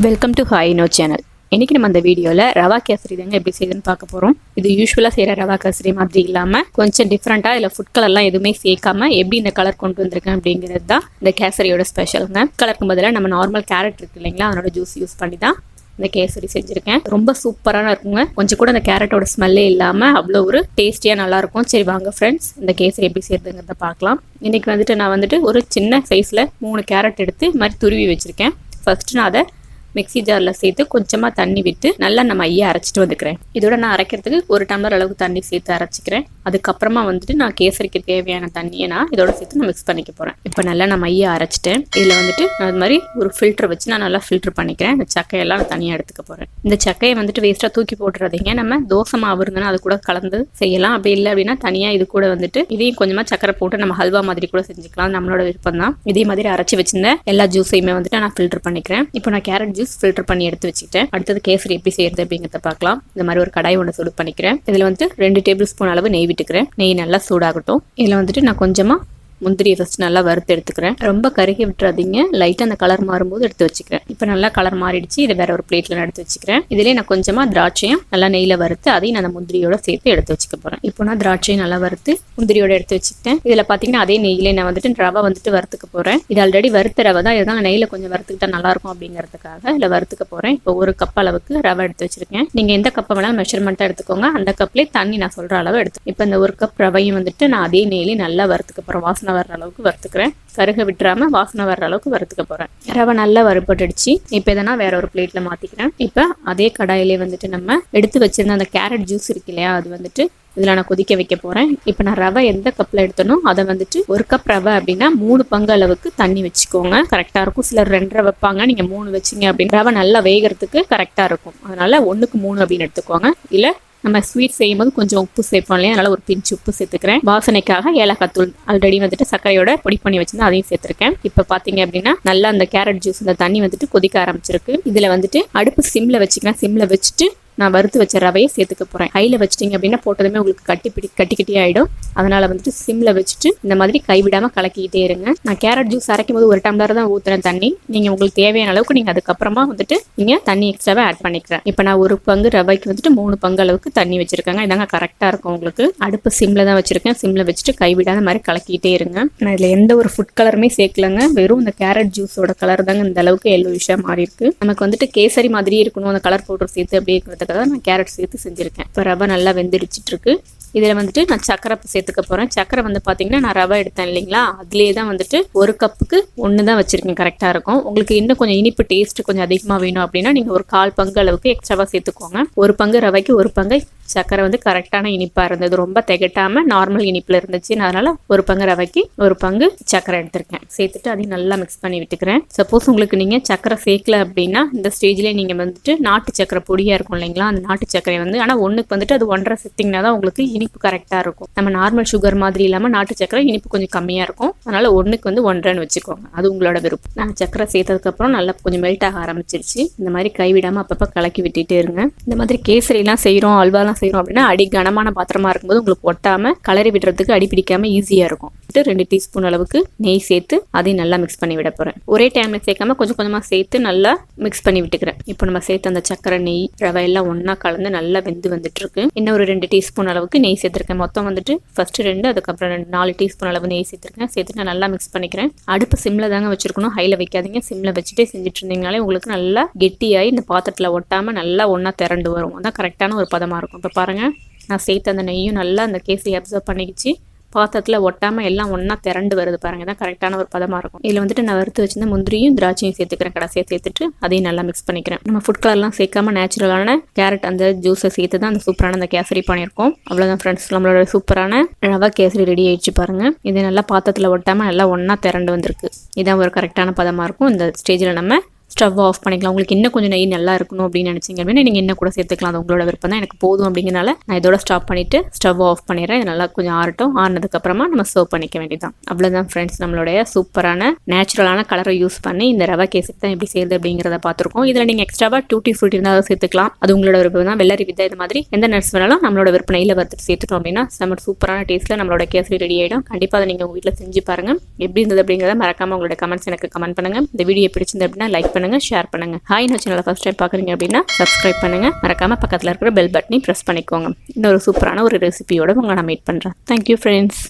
Welcome to Hi-Inno channel. இன்றைக்கி நம்ம அந்த வீடியோவில் ரவா கேசரி தாங்க எப்படி செய்யுதுன்னு பார்க்க போகிறோம். இது யூஸ்வலாக செய்கிற ரவா கேசரி மாதிரி இல்லாமல் கொஞ்சம் டிஃப்ரெண்ட்டாக இல்லை ஃபுட் கலர்லாம் எதுவுமே சேர்க்காம எப்படி இந்த கலர் கொண்டு வந்திருக்கேன் அப்படிங்கிறது தான் இந்த கேசரியோட ஸ்பெஷலுங்க. கலருக்கு பதிலாக நம்ம நார்மல் கேரட் இருக்கு இல்லைங்களா, அதனோட ஜூஸ் யூஸ் பண்ணி தான் இந்த கேசரி செஞ்சுருக்கேன். ரொம்ப சூப்பரான இருக்குங்க. கொஞ்சம் கூட அந்த கேரட்டோட ஸ்மெல்லே இல்லாமல் அவ்வளோ ஒரு டேஸ்டியாக நல்லாயிருக்கும். சரி வாங்க ஃப்ரெண்ட்ஸ், இந்த கேசரி எப்படி செய்யறதுங்கிறத பார்க்கலாம். இன்றைக்கி நான் ஒரு சின்ன சைஸில் 3 கேரட் எடுத்து இது மாதிரி துருவி வச்சுருக்கேன். ஃபர்ஸ்ட் நான் அதை மிக்ஸி ஜாரில் சேர்த்து கொஞ்சமாக தண்ணி விட்டு நல்லா நம்ம மையை அரைச்சிட்டு வந்துக்கிறேன். இதோட நான் அரைக்கிறதுக்கு 1 டம்ளர் அளவுக்கு தண்ணி சேர்த்து அரைச்சிக்கிறேன். அதுக்கப்புறமா நான் கேசரிக்கு தேவையான தண்ணியை நான் இதோட சேர்த்து நான் மிக்ஸ் பண்ணிக்க போகிறேன். இப்போ நல்லா நான் மையை அரைச்சிட்டேன். இதில் நான் அது மாதிரி ஒரு ஃபில்டர் வச்சு நான் நல்லா ஃபில்டர் பண்ணிக்கிறேன். இந்த சக்கையெல்லாம் நான் தனியாக எடுத்துக்க போகிறேன். இந்த சக்கையை வேஸ்ட்டாக தூக்கி போட்டுறதீங்க. நம்ம தோசை மாவு இருந்ததுன்னா அது கூட கலந்து செய்யலாம். அப்படி இல்லை அப்படின்னா தனியாக இது கூட இதையும் கொஞ்சமாக சக்கரை போட்டு நம்ம ஹல்வா மாதிரி கூட செஞ்சுக்கலாம். நம்மளோட விருப்பம் தான். இதே மாதிரி அரைச்சி வச்சிருந்தேன் எல்லா ஜூஸையுமே நான் ஃபில்டர் பண்ணிக்கிறேன். இப்போ நான் கேரட் ஜூஸ் ஃபில்டர் பண்ணி எடுத்து வச்சுக்கிட்டேன். அடுத்தது கேசரி எப்படி செய்யறது அப்படிங்கிறத பார்க்கலாம். இந்த மாதிரி ஒரு கடாய் ஒன்று சூடு பண்ணிக்கிறேன். இதில் 2 டேபிள் ஸ்பூன் அளவு நெய் விட்டுக்கிறேன். நெய் நல்லா சூடாகட்டும். இதில் நான் கொஞ்சமாக முந்திரியை ஃபஸ்ட் நல்லா வறுத்து எடுத்துக்கிறேன். ரொம்ப கருகி விட்டுறாதீங்க. லைட்டாக அந்த கலர் மாறும்போது எடுத்து வச்சுக்கிறேன். இப்போ நல்லா கலர் மாறிடுச்சு. இதை வேற ஒரு பிளேட்டில் எடுத்து வச்சுக்கிறேன். இதிலே நான் கொஞ்சமாக திராட்சையும் நல்லா நெய்யில் வறுத்து அதையும் நான் அந்த முந்திரியோட சேர்த்து எடுத்து வச்சுக்க போகிறேன். இப்போ நான் திராட்சையும் நல்லா வறுத்து முந்திரியோட எடுத்து வச்சுக்கிட்டேன். இதில் பார்த்தீங்கன்னா அதே நெய்யிலே நான் ரவை வறுத்துக்க போகிறேன். இது ஆல்ரெடி வறுத்த ரவை தான். இதனால நெய்யில் கொஞ்சம் வறுத்துக்கிட்டா நல்லாயிருக்கும் அப்படிங்கிறதுக்காக இதில் வறுத்துக்க போகிறேன். இப்போ 1 கப் அளவுக்கு ரவை எடுத்து வச்சிருக்கேன். நீங்கள் எந்த கப்பை வேணாலும் மெஷர்மெண்ட்டாக எடுத்துக்கோங்க. அந்த கப்லேயே தண்ணி நான் சொல்கிற அளவு எடுத்து இப்போ இந்த 1 கப் ரவையும் நான் அதே நெய்யிலே நல்லா வறுத்துக்க போகிறேன். வாசனை வர்ற அளவுக்கு வறுத்துக்கிறேன். கருக விட்டுறாம வாசனை வர்ற அளவுக்கு வறுத்துக்க போறேன். ரவை நல்லா வறுபட்டுடுச்சு. இப்போ இதை நான் வேற ஒரு பிளேட்ல மாத்திக்கிறேன். இப்போ அதே கடாயிலே நம்ம எடுத்து வச்சிருந்த அந்த கேரட் ஜூஸ் இருக்கு இல்லையா, அது இதில் நான் கொதிக்க வைக்க போகிறேன். இப்போ நான் ரவை எந்த கப்பில் எடுத்தனோ அதை 1 கப் ரவை அப்படின்னா 3 பங்கு அளவுக்கு தண்ணி வச்சுக்கோங்க. கரெக்டாக இருக்கும். சிலர் 2 வைப்பாங்க. நீங்கள் 3 வச்சிங்க அப்படின்னு ரவை நல்லா வேகிறதுக்கு கரெக்டாக இருக்கும். அதனால 1க்கு 3 அப்படின்னு எடுத்துக்கோங்க. இல்லை நம்ம ஸ்வீட் செய்யும்போது கொஞ்சம் உப்பு சேர்ப்போம் இல்லையா, அதனால ஒரு பிஞ்சு உப்பு சேர்த்துக்கிறேன். வாசனைக்காக ஏலக்காய் தூள் ஆல்ரெடி சர்க்கரையோட பொடி பண்ணி வச்சிருந்தா அதையும் சேர்த்துருக்கேன். இப்போ பார்த்தீங்க அப்படின்னா நல்லா அந்த கேரட் ஜூஸ் அந்த தண்ணி கொதிக்க ஆரம்பிச்சிருக்கு. இதில் அடுப்பு சிம்ல வச்சுக்கிறேன். சிம்ல வச்சுட்டு நான் வறுத்து வச்ச ரவையை சேர்த்துக்க போகிறேன். கையில் வச்சிட்டிங்க அப்படின்னா போட்டதுமே உங்களுக்கு கட்டி ஆகிடும். அதனால் சிம்மில் வச்சுட்டு இந்த மாதிரி கைவிடாமல் கலக்கிக்கிட்டே இருங்க. நான் கேரட் ஜூஸ் அரைக்கும் போது 1 டம்ளர் தான் ஊற்றுறேன் தண்ணி. நீங்கள் உங்களுக்கு தேவையான அளவுக்கு நீங்கள் அதுக்கப்புறமா நீங்கள் தண்ணி எக்ஸ்ட்ராவே ஆட் பண்ணிக்கிறேன். இப்போ நான் 1 பங்கு ரவைக்கு 3 பங்கு அளவுக்கு தண்ணி வச்சுருக்கேங்க. இதாங்க கரெக்டாக இருக்கும் உங்களுக்கு. அடுப்பு சிம்மில் தான் வச்சுருக்கேன். சிம்மில் வச்சுட்டு கைவிடாத மாதிரி கலக்கிக்கிட்டே இருங்க. நான் இதில் எந்த ஒரு ஃபுட் கலருமே சேர்க்கலங்க. வெறும் இந்த கேரட் ஜூஸோட கலர் தாங்க இந்த அளவுக்கு எல்லோயிஷாக மாறி இருக்கு. நமக்கு கேசரி மாதிரியே இருக்கணும் அந்த கலர் பவுடர் சேர்த்து அப்படியே நான் கேரட் சேர்த்து செஞ்சிருக்கேன். இப்போ ரவை நல்லா வெந்திரிச்சிட்டு இருக்கு. இதில் நான் சக்கரை சேர்த்துக்க போகிறேன். சக்கரை பார்த்தீங்கன்னா நான் ரவை எடுத்தேன் இல்லைங்களா, அதுலேயே தான் 1 கப்புக்கு 1 தான் வச்சுருக்கேன். கரெக்டாக இருக்கும். உங்களுக்கு இன்னும் கொஞ்சம் இனிப்பு டேஸ்ட் கொஞ்சம் அதிகமாக வேணும் அப்படின்னா நீங்கள் ஒரு 1/4 பங்கு அளவுக்கு எக்ஸ்ட்ராவாக சேர்த்துக்கோங்க. 1 பங்கு ரவைக்கு 1 பங்கு சக்கரை கரெக்டான இனிப்பாக இருந்தது. ரொம்ப திகட்டாமல் நார்மல் இனிப்பில் இருந்துச்சு. அதனால் 1 பங்கு ரவைக்கு 1 பங்கு சக்கரை எடுத்திருக்கேன். சேர்த்துட்டு அதையும் நல்லா மிக்ஸ் பண்ணி விட்டுக்கிறேன். சப்போஸ் உங்களுக்கு நீங்கள் சக்கரை சேர்க்கல அப்படின்னா இந்த ஸ்டேஜ்லேயே நீங்கள் நாட்டு சக்கரை பொடியாக இருக்கும் இல்லைங்களா, அந்த நாட்டு சக்கரை ஆனால் 1க்கு அது 1.5 சேர்த்திங்கன்னா தான் உங்களுக்கு இனிப்பு கரெக்டாக இருக்கும். நம்ம நார்மல் சுகர் மாதிரி இல்லாமல் நாட்டு சக்கரை இனிப்பு கொஞ்சம் கம்மியாக இருக்கும். அதனால் 1க்கு 1.5 வச்சுக்கோங்க. அது உங்களோட விருப்பம். நான் சக்கரை சேர்த்ததுக்கப்புறம் நல்லா கொஞ்சம் மெல்ட் ஆக ஆரம்பிச்சிருச்சு. இந்த மாதிரி கைவிடாமல் அப்பப்போ கலக்கி விட்டுட்டே இருங்க. இந்த மாதிரி கேசரிலாம் செய்கிறோம், அல்வாலாம் செய்கிறோம் அப்படின்னா அடி கனமான பாத்திரமா இருக்கும்போது உங்களுக்கு ஒட்டாமல் கலரி விடுறதுக்கு அடி பிடிக்காமல் ஈஸியாக இருக்கும். 2 டீஸ்பூன் அளவுக்கு நெய் சேர்த்து அதையும் நல்லா மிக்ஸ் பண்ணி விட போகிறேன். ஒரே டைமில் சேர்க்காம கொஞ்சம் கொஞ்சமாக சேர்த்து நல்லா மிக்ஸ் பண்ணி விட்டுக்கிறேன். இப்போ நம்ம சேர்த்து அந்த சக்கரை நெய் ரவை எல்லாம் ஒன்றா கலந்து நல்லா வெந்து வந்துட்டு இருக்கு. இன்னும் ஒரு 2 டீஸ்பூன் அளவுக்கு நெய் சேர்த்துருக்கேன். மொத்தம் ஃபர்ஸ்ட் 2 அதுக்கப்புறம் 4 டீஸ்பூன் அளவு நெய் சேர்த்துருக்கேன். சேர்த்துட்டு நல்லா மிக்ஸ் பண்ணிக்கிறேன். அடுப்பு சிம்ல தாங்க வச்சிருக்கணும். ஹைல வைக்காதீங்க. சிம்ல வச்சுட்டே செஞ்சுட்டு இருந்தீங்கனாலே உங்களுக்கு நல்லா கெட்டியாகி இந்த பாத்திரத்தில் ஒட்டாமல் நல்லா ஒன்றா திரண்டு வரும். அதான் கரெக்டான ஒரு பதமாக இருக்கும். இப்போ பாருங்கள், நான் சேர்த்து அந்த நெய்யும் நல்லா அந்த கேசரி அப்சர்வ் பண்ணிக்கிச்சு. பாத்திரத்தில் ஒட்டாமல் எல்லாம் ஒன்றா திரண்டு வருது பாருங்க. தான் கரெக்டான ஒரு பதமாக இருக்கும். இதில் நான் வறுத்து வச்சிருந்த முந்திரியும் திராட்சையும் சேர்த்துக்கிறேன். கடைசியாக சேர்த்துட்டு அதையும் நல்லா மிக்ஸ் பண்ணிக்கிறேன். நம்ம ஃபுட் கலர்லாம் சேர்க்காம நேச்சுரலான கேரட் அந்த ஜூஸை சேர்த்து தான் அந்த சூப்பரான அந்த கேசரி பண்ணியிருக்கோம். அவ்வளோதான் ஃப்ரெண்ட்ஸ், நம்மளோட சூப்பரான ரவா கேசரி ரெடி ஆயிடுச்சு பாருங்க. இது நல்லா பாத்திரத்தில் ஒட்டாமல் நல்லா ஒன்றா திரண்டு வந்திருக்கு. இதான் ஒரு கரெக்டான பதமாக இருக்கும். இந்த ஸ்டேஜில் நம்ம ஸ்டவ் ஆஃப் பண்ணிக்கலாம். உங்களுக்கு இன்னும் கொஞ்சம் நெய் நல்லா இருக்கணும் அப்படின்னு நினச்சிங்க அப்படின்னா நீங்கள் இன்னும் கூட சேர்த்துக்கலாம். அது உங்களோட விருப்பம் தான். எனக்கு போதும் அப்படிங்கிறனால நான் இதோட ஸ்டாப் பண்ணிவிட்டு ஸ்டவ் ஆஃப் பண்ணிடுறேன். இது நல்லா கொஞ்சம் ஆறட்டும். ஆறினதுக்கப்புறமா நம்ம சர்வ் பண்ணிக்க வேண்டியதான். அவ்வளோதான் ஃப்ரெண்ட்ஸ், நம்மளுடைய சூப்பரான நேச்சுரலான கலரை யூஸ் பண்ணி இந்த ரவா கேசரி தான் எப்படி செய்யுது அப்படிங்கிறத பார்த்துருக்கோம். இதில் நீங்கள் எக்ஸ்ட்ராவாக டூட்டி ஃப்ரூட்டி இருந்தால் அதை சேர்த்துக்கலாம். அது உங்களோட விருப்பம் தான். வெள்ளரி விதை இது மாதிரி எந்த நட்ஸ் வேணாலும் நம்மளோட விற்பனையில் வறுத்துட்டு சேர்த்துட்டோம் அப்படின்னா நம்ம சூப்பரான டேஸ்ட்டில் நம்மளோட கேசரி ரெடி ஆகிடும். கண்டிப்பாக அதை நீங்கள் உங்கள் வீட்டில் செஞ்சு பாருங்கள். எப்படி இருந்தது அப்படிங்கிறத மறக்காமல் உங்களோட கமெண்ட்ஸ் எனக்கு கமெண்ட் பண்ணுங்கள். இந்த வீடியோ பிடிச்சிருந்து அப்படின்னா லைக் பண்ணுங்கள். பண்ணுங்கள், ஷேர் பண்ணுங்கள். ஹாய்னோ சேனலை ஃபஸ்ட் டைம் பார்க்குறீங்க அப்படின்னா சப்ஸ்கிரைப் பண்ணுங்கள். மறக்காமல் பக்கத்தில் இருக்கிற பெல் பட்டனையும் ப்ரெஸ் பண்ணிக்கோங்க. இன்னொரு சூப்பரான ஒரு ரெசிபியோட உங்களை நான் மீட் பண்ணுறேன். Thank you friends.